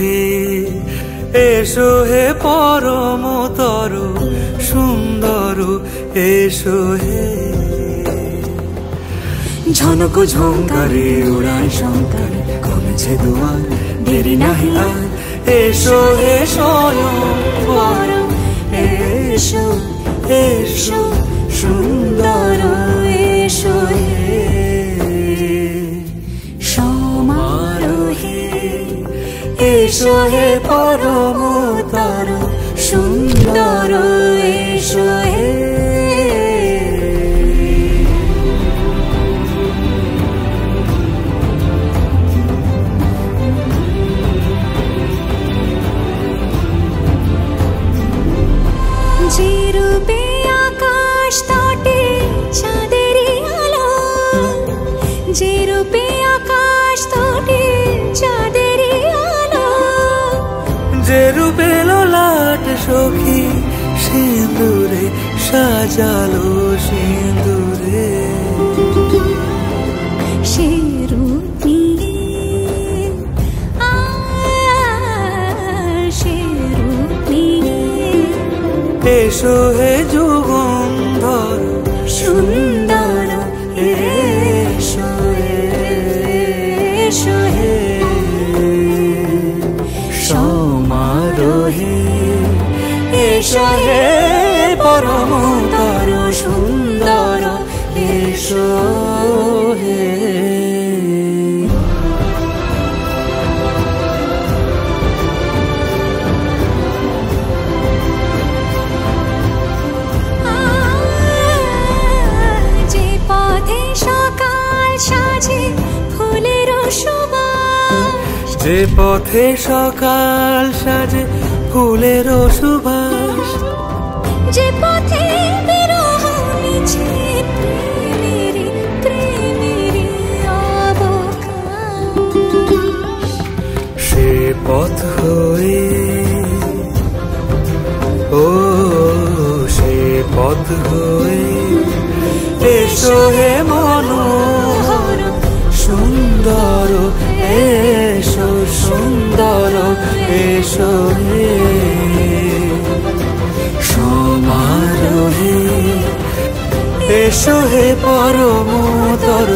হে, এসো হে পরমতর সুন্দর, এসো হে। ঝনক ঝঙ্কারে উড়ায় শঙ্কার, কমেছে দুয়ার, দেরি নাহি আর। এসো হে স্বয়ং পরম, এসো এসো সুন্দর, এসো হে সমারোহে। এসো হে পরমতর সুন্দর, এসো হে। যে রূপে আকাশ তটে চাঁদেরই আলো, যে রূপে আকাশ তটে চাঁদেরই আলো, যে রূপে ললাট সখী সিঁদুরে সাজালো সিঁদুরে। সে রূপ নিয়ে, সে রূপ নিয়ে। এসো হে যুগন্ধর সুন্দর, এসো এসো হে সমারোহে। এসো হে পরমতর সুন্দর, এসো হে। যে পথে সকাল সাজে ফুলের সুবাস, যে পথে সকাল সাজে ফুলের সুবাস, যে পথে বিরহ মিছে প্রেমেরই প্রেমেরই অবকাশ। সে পথ হয়ে, ও সে পথ হয়ে। এসো হে মনোহর সুন্দর, এসো সুন্দর, এসো হে সমারোহে। এসো হে পরমতর